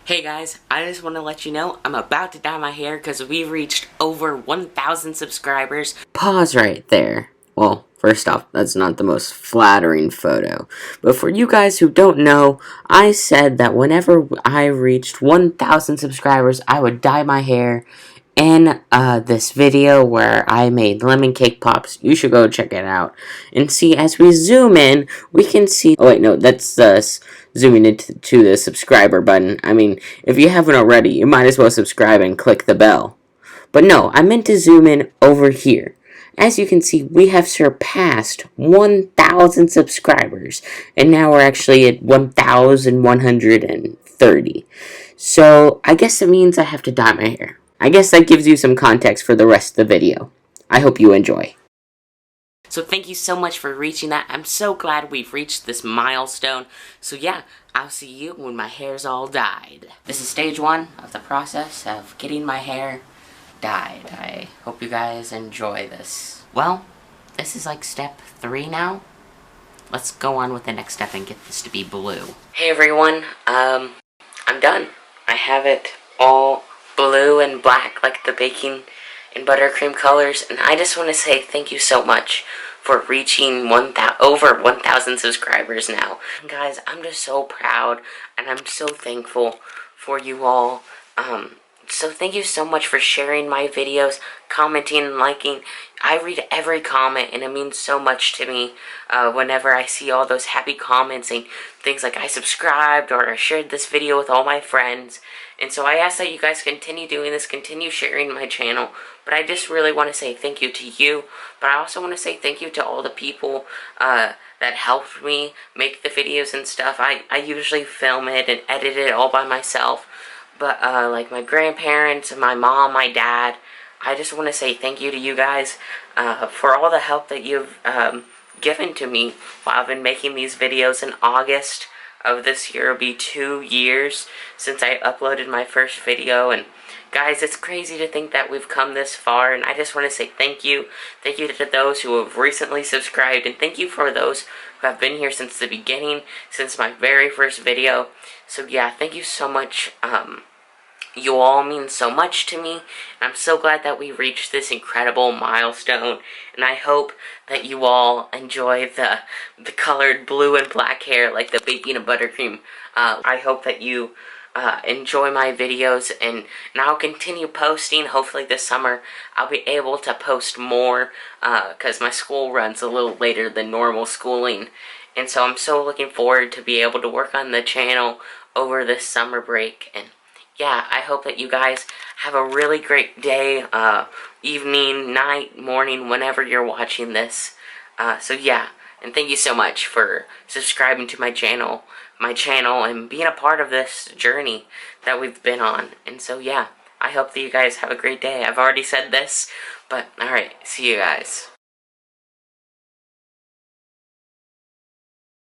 Hey guys, I just want to let you know I'm about to dye my hair because we've reached over 1,000 subscribers. Pause right there. Well, first off, that's not the most flattering photo. But for you guys who don't know, I said that whenever I reached 1,000 subscribers, I would dye my hair in this video where I made lemon cake pops. You should go check it out. And see, as we zoom in, we can see... Oh wait, no, that's us zooming into the subscriber button. I mean, if you haven't already, you might as well subscribe and click the bell. But no, I meant to zoom in over here. As you can see, we have surpassed 1,000 subscribers. And now we're actually at 1,130. So, I guess it means I have to dye my hair. I guess that gives you some context for the rest of the video. I hope you enjoy. So thank you so much for reaching that. I'm so glad we've reached this milestone. So yeah, I'll see you when my hair's all dyed. This is stage 1 of the process of getting my hair dyed. I hope you guys enjoy this. Well, this is like step 3 now. Let's go on with the next step and get this to be blue. Hey everyone, I'm done. I have it all blue and black like the baking and buttercream colors, and I just want to say thank you so much for reaching over 1,000 subscribers now. And guys, I'm just so proud and I'm so thankful for you all. So thank you so much for sharing my videos, commenting and liking. I read every comment and it means so much to me whenever I see all those happy comments and things like I subscribed or I shared this video with all my friends. And so I ask that you guys continue doing this, continue sharing my channel. But I just really want to say thank you to you. But I also want to say thank you to all the people that helped me make the videos and stuff. I usually film it and edit it all by myself. But like my grandparents, my mom, my dad, I just want to say thank you to you guys for all the help that you've given to me while I've been making these videos. In August of this year, it'll be 2 years since I uploaded my first video. And guys, it's crazy to think that we've come this far, and I just want to say thank you. Thank you to those who have recently subscribed, and thank you for those who have been here since the beginning, since my very first video. So yeah, thank you so much. You all mean so much to me, and I'm so glad that we reached this incredible milestone, and I hope that you all enjoy the colored blue and black hair like the baking and buttercream. I hope that you enjoy my videos, and I'll continue posting. Hopefully this summer I'll be able to post more because my school runs a little later than normal schooling, and so I'm so looking forward to be able to work on the channel over this summer break. And yeah, I hope that you guys have a really great day, evening, night, morning, whenever you're watching this. So yeah, and thank you so much for subscribing to my channel, and being a part of this journey that we've been on. And so yeah, I hope that you guys have a great day. I've already said this, but alright, see you guys.